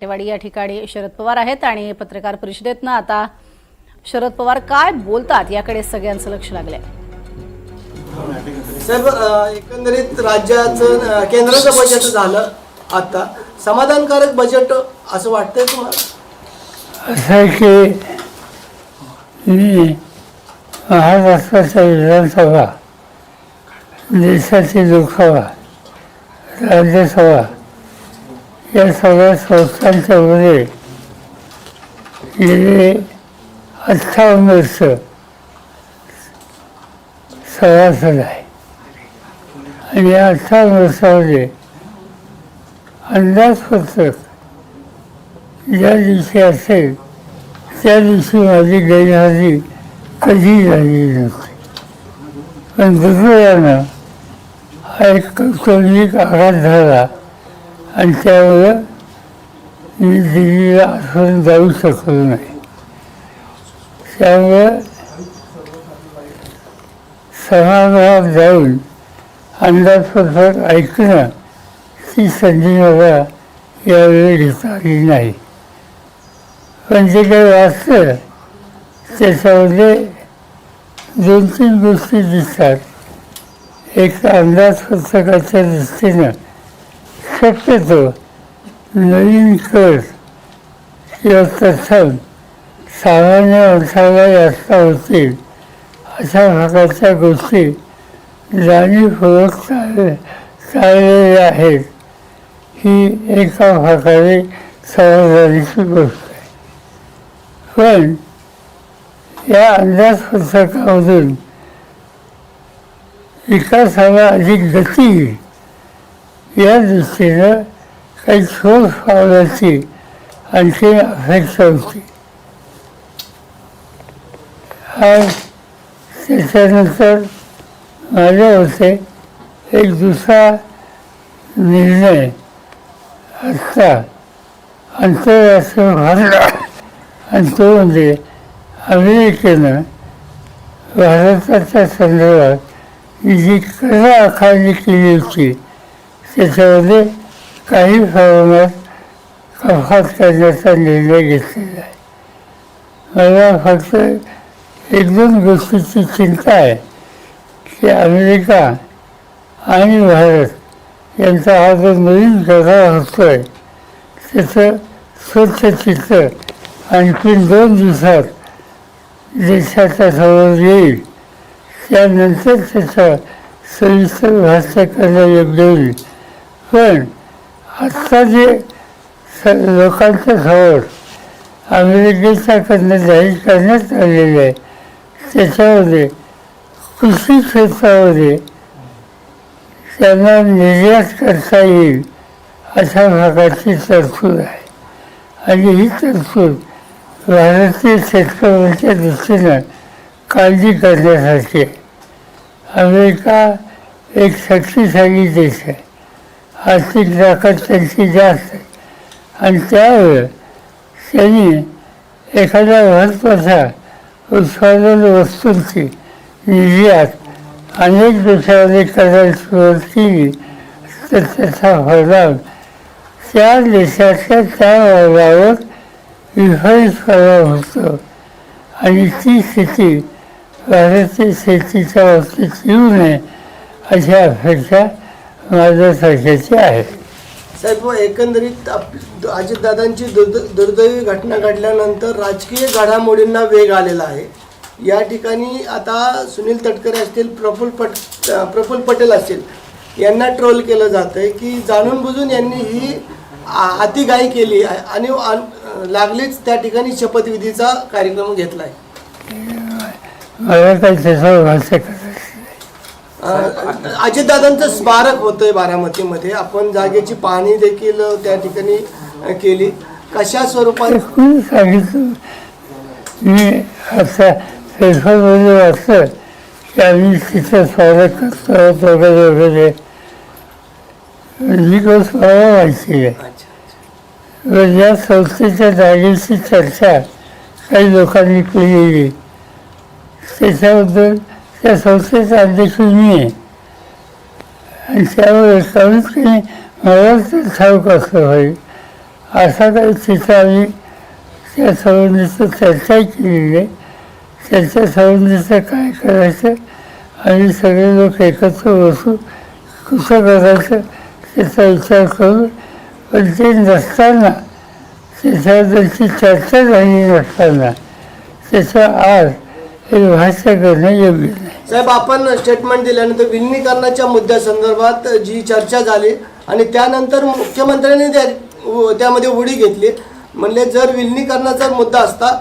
कट्टेवाडी या ठिकाणी शरद पवार आहेत आणि पत्रकार परिषदेतनं आता शरद पवार काय बोलतात याकडे सगळ्यांचं लक्ष लागलंय। साहेब, एकंदरीत राज्याचं केंद्राचं बजेट झालं, आता समाधानकारक बजेट असं वाटतंय तुम्हाला? असं की मी महाराष्ट्राच्या विधानसभा, देशाची लोकसभा, राज्यसभा या सगळ्या संस्थांच्या मध्ये गेले 58 वर्ष सभासद आहे आणि या 58 वर्षामध्ये अंदाजपत्रक ज्या दिवशी असेल त्या दिवशी माझी गैरहजेरी कधी झालेली नव्हती, पण दुर्दैवानं हा एक कौटुंबिक आघात झाला आणि त्यामुळं मी दिल्लीला आठवून जाऊ शकलो नाही। त्यामुळं सभागृहात जाऊन अंदाजपत्रक ऐकणं ती संधी मला यावेळी घेता आली नाही, पण जे काही वाचलं त्याच्यामध्ये 2-3 गोष्टी दिसतात। एक अंदाजपत्रकाच्या दृष्टीनं शक्यतो नवीन कर किंवा प्रथम सामान्य माणसाला जास्त होतील अशा प्रकारच्या गोष्टी जाणीवपूर्वक चाललेल्या आहेत, ही एका प्रकारे समाधानाची गोष्ट आहे। पण या अंदाजपत्रकामधून विकासाला अधिक गती येईल या दृष्टीनं काही ठोस पावलाची आणखी अपेक्षा होती। त्याच्यानंतर माझ्या होते एक दुसरा निर्णय असता आंतरराष्ट्रीय भारत आणि तो म्हणजे अमेरिकेनं भारताच्या संदर्भात जी कर आकारणी केली होती त्याच्यामध्ये काही प्रमाणात कपात करण्याचा निर्णय घेतलेला आहे। मला फक्त 1-2 गोष्टीची चिंता आहे की अमेरिका आणि भारत यांचा हा जो नवीन करार होतो आहे त्याचं स्वच्छ चित्र आणखी 2 दिवसात देशाच्या समोर येईल, त्यानंतर त्याचा सविस्तर भाष्य करणं योग्य होईल। पण आत्ता जे लोकांच्या समोर अमेरिकेच्याकडनं जाहीर करण्यात आलेलं आहे त्याच्यामध्ये कृषी क्षेत्रामध्ये त्यांना निर्यात करता येईल अशा प्रकारची तरतूद आहे आणि ही तरतूद भारतीय शेतकऱ्यांच्या दृष्टीनं काळजी करण्यासारखी आहे। अमेरिका एक शक्तिशाली देश आहे, आर्थिक ताकद त्यांची जास्त आहे आणि त्यामुळे त्यांनी एखाद्या महत्त्वाच्या उत्पादन वस्तूंची निर्यात अनेक देशांमध्ये करायला सुरुवात केली तर त्याचा परिणाम त्या देशाच्या त्या वर्गावर विपरीत परिणाम होतो आणि ती स्थिती भारतीय शेतीच्या बाबतीत येऊ नये अशी अपेक्षा माझ्यासारख्याची आहे। साहेब, एकंदरीत अजितदादांची दुर्दैवी घटना घडल्यानंतर राजकीय घडामोडींना वेग आलेला आहे। या ठिकाणी आता सुनील तटकरे असतील, प्रफुल्ल पटेल असतील, यांना ट्रोल केलं जातं आहे की जाणून बुजून यांनी ही अतिघाई केली आहे आणि लागलीच त्या ठिकाणी शपथविधीचा कार्यक्रम घेतला आहे। मला काही त्याच्यावर भाष्य करायचं अजितदादांचं स्मारक होतंय बारामतीमध्ये, आपण जागेची पाहणी देखील त्या ठिकाणी केली, कशा स्वरूपात कोणी सांगितलं? मी असं फेसबुकमध्ये वाचलं की आम्ही तिथं स्मारक करतो वगैरे वगैरे, ही गोष्ट मला माहिती आहे। या संस्थेच्या जागेची चर्चा काही लोकांनी केलेली त्याच्याबद्दल त्या संस्थेचा अध्यक्ष मी आहे आणि त्यामुळे कमीत कमी मला तर ठाऊक असलं पाहिजे असा काही चित्र आम्ही त्या संबंधीचं चर्चाही केलेली आहे. त्याच्या संबंधीचं काय करायचं आणि सगळे लोक एकत्र बसू कसं करायचं त्याचा विचार करू. पण ते नसताना त्याच्याबद्दलची चर्चा झाली नसताना त्याचा आज हे भाष्य करणं योग्य नाही. साहेब, आपण स्टेटमेंट दिल्यानंतर विलिनीकरणाच्या मुद्द्यासंदर्भात जी चर्चा झाली आणि त्यानंतर मुख्यमंत्र्यांनी त्यामध्ये उडी घेतली. म्हणले जर विलिनीकरणाचा मुद्दा असता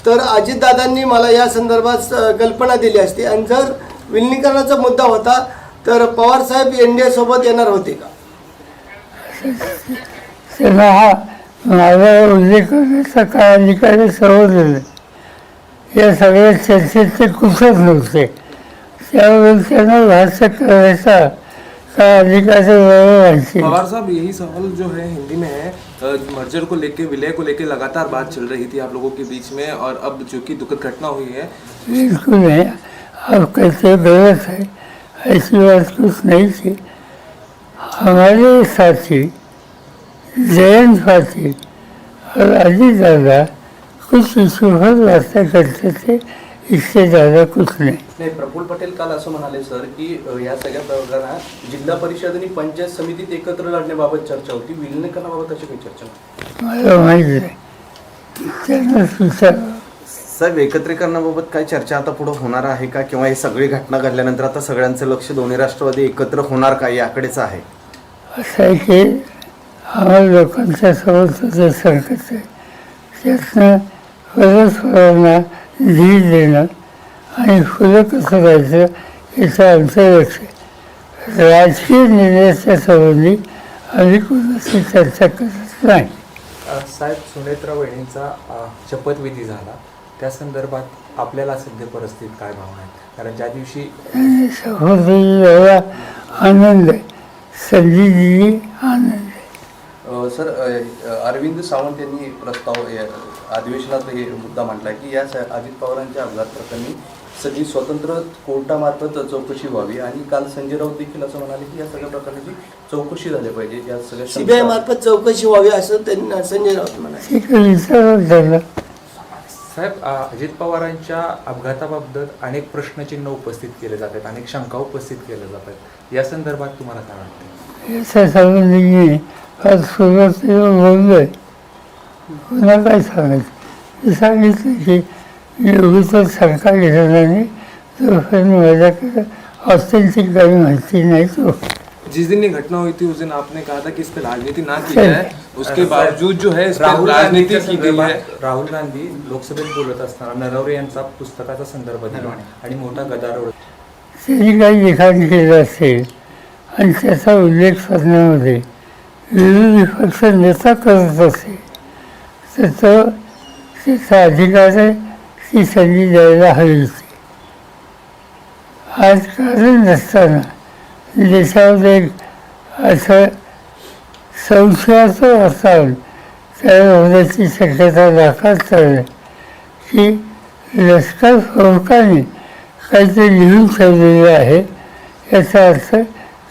तर अजितदादांनी मला या संदर्भात कल्पना दिली असती आणि जर विलिनीकरणाचा मुद्दा होता तर पवारसाहेब NDA सोबत येणार होते का? त्यांना हा माझा उल्लेख करण्याचा काय अधिकार समजलेलं या सगळ्या चर्चेत ते कुठंच नव्हते. त्यामुळे त्यांना भाष्य करायचा काय अधिकार व्हायचे. पवार साहब, यही सवाल जो है हिंदी में है, मर्जर को लेके, विलय को लेके लगातार बात चल रही थी आप लोगों के बीच में, और अब जो कि दुखद घटना हुई है। बिल्कुल नहीं, आप कहते गलत है, ऐसी बात कुछ नहीं थी. हमारे साथी जयंत पाटिल और अजीत दादा कुछ इशू पर बातें करते थे, इससे ज़्यादा कुछ नहीं. नाही, प्रफुल्ल पटेल काल असं म्हणाले सर की या सगळ्या प्रकरणात जिल्हा परिषद आणि पंचायत समितीत एकत्र लढण्याबाबत चर्चा होती, विलिनीकरणाबाबत अशी काही चर्चा नाही. मला माहिती नाही, त्यांना सुचव. साहेब, एकत्रीकरणाबाबत काय चर्चा आता पुढे होणार आहे का, किंवा ही सगळी घटना घडल्यानंतर आता सगळ्यांचं लक्ष दोन्ही राष्ट्रवादी एकत्र होणार का याकडेच आहे? असं आहे की आम्हाला लोकांच्या समोर संकट आहे, त्यातनं परस्परांना धीर देणं आणि फुलं कसं राहायचं याचं आमचं लक्ष आहे. राजकीय निर्णयाच्या संबंधी आम्ही कोणाशी चर्चा करत नाही. साहेब, सुनेत्रा वहिनींचा शपथविधी झाला, त्या संदर्भात आपल्याला सध्या परिस्थितीत काय भावना आहेत? कारण ज्या दिवशी शपथविधी एवढा आनंद आहे, संधीजी आनंद आहे. सर, अरविंद सावंत यांनी प्रस्ताव अधिवेशनात हे मुद्दा मांडला की या अजित पवारांच्या अपघात प्रकरणी सगळी स्वतंत्र कोर्टामार्फत चौकशी व्हावी, आणि काल संजय राऊत देखील असं म्हणाले की या सगळ्या प्रकरणाची चौकशी झाली पाहिजे, या सगळ्या CBI मार्फत चौकशी व्हावी असं त्यांनी संजय राऊत म्हणाले. ठीक आहे, विचारच झालं. साहेब, अजित पवारांच्या अपघाताबाबत अनेक प्रश्नचिन्ह उपस्थित केले जातात, अनेक शंका उपस्थित केल्या जातात, या संदर्भात तुम्हाला काय वाटतं? याच्या संबंधी मी आज सुरुवातीला बोललोय, पुन्हा काय सांगायचं. मी सांगितलं की मी उगीच शंका घेणार नाही, जोपर्यंत माझ्याकडे ऑथेंटिक काही माहिती नाही तो. जिस दिन ये घटना हुई थी उस दिन आपने कहा था कि इस पर राजनीति ना की जाए, उसके बावजूद जो है इस पर राजनीति की गई है. राहुल गांधी लोकसभेत बोलत असताना नरवरे यांचा पुस्तकाचा संदर्भ दिला आणि मोठा गदारोळ. त्यांनी काही लिखाण केलं असेल आणि त्याचा उल्लेख करण्यामध्ये विरोधी पक्ष नेता करत असेल तर तो त्याचा अधिकार आहे, ती संधी द्यायला हवी होती. आज कारण नसताना देशामध्ये एक असं संशयाचं वातावरण तयार होण्याची शक्यता दाखवत आहे की लष्कर प्रमुखांनी काहीतरी लिहून ठेवलेलं आहे, याचा अर्थ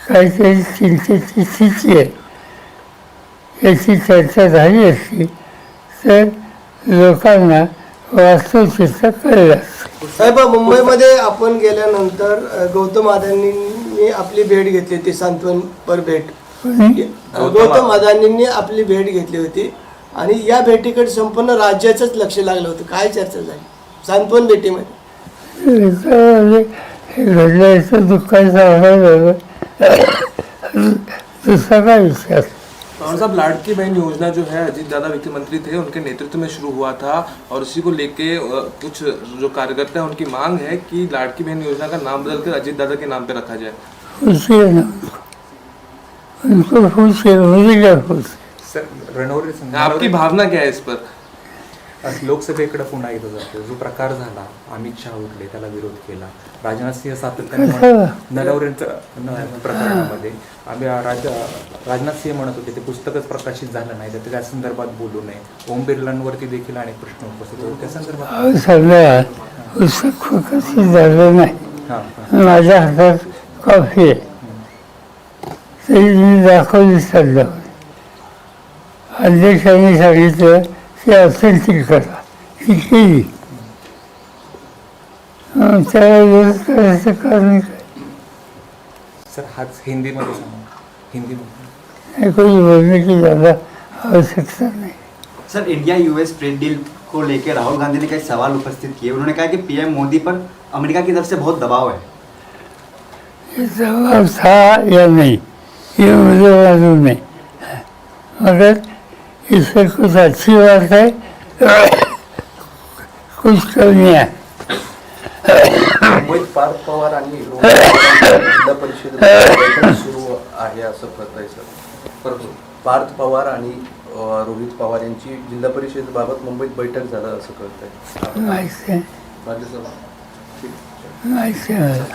काहीतरी चिंतेची स्थिती आहे. याची चर्चा झाली असती तर लोकांना वास्तवचित्र कळलं असतं. साहेब, मुंबईमध्ये आपण गेल्यानंतर गौतम अदानींनी आपली भेट घेतली होती, सांत्वनपर भेट. गौतम अदानींनी आपली भेट घेतली होती आणि या भेटीकडे संपूर्ण राज्याचंच लक्ष लागलं होतं. काय चर्चा झाली सांत्वन भेटीमध्ये? हे घडलं याचं दुःखाचा अनुभव दुसरा काय विचार. पवार साहब, लाड़की बहन योजना जो है, अजीत दादा वित्त मंत्री थे, उनके नेतृत्व में शुरू हुआ था, और उसी को लेके कुछ जो कार्यकर्ता हैं उनकी मांग है कि लाड़की बहन योजना का नाम बदलकर अजीत दादा के नाम पे रखा जाए. पूछिए ना उनको, पूछिए, मुझे क्या पूछिए. सर, रणवरे आपकी भावना क्या है इस पर? लोकसभेकडे पुन्हा एकदा जातो, जो प्रकार झाला, अमित शहा उठले, त्याला विरोध केला, राजनाथ सिंह सातत्याने नरवरेंचं प्रकरणामध्ये आम्ही राजनाथ सिंह म्हणत होते ते पुस्तकच प्रकाशित झालं नाही तर त्या संदर्भात बोलू नये. ओम बिर्लांवरती देखील अनेक प्रश्न उपस्थित होते, त्या संदर्भात सगळ्या पुस्तक प्रकाशित झालं नाही. माझ्या हातात कॉफी आहे, तरी मी दाखवली सध्या अध्यक्षांनी सांगितलं की असेल ती करा, ती केली. त्याला विरोध करायचं कारण काय? सर हाच हिंदीमध्ये सांगा, हिंदीमध्ये. हे कोणी बोलणे की ज्याला आवश्यकता नाही. Sir, India US trade deal को लेकर राहुल गांधी ने कई सवाल उपस्थित किए. उन्होंने कहा कि पीएम मोदी पर अमेरिका की तरफ से बहुत दबाव है. ये जवाब था या नहीं ये मुझे मालूम नहीं, मगर इससे कुछ अच्छी बात है, कुछ कमियाँ. मुंबईत पार्थ पवार आणि रोहित पवारांची जिल्हा परिषद बैठक सुरू आहे असं कळत आहे सर. पार्थ पवार आणि रोहित पवार यांची जिल्हा परिषदेबाबत मुंबईत बैठक झालं असं कळत आहे. माहिती आहे, राज्यसभा माहिती आहे मला.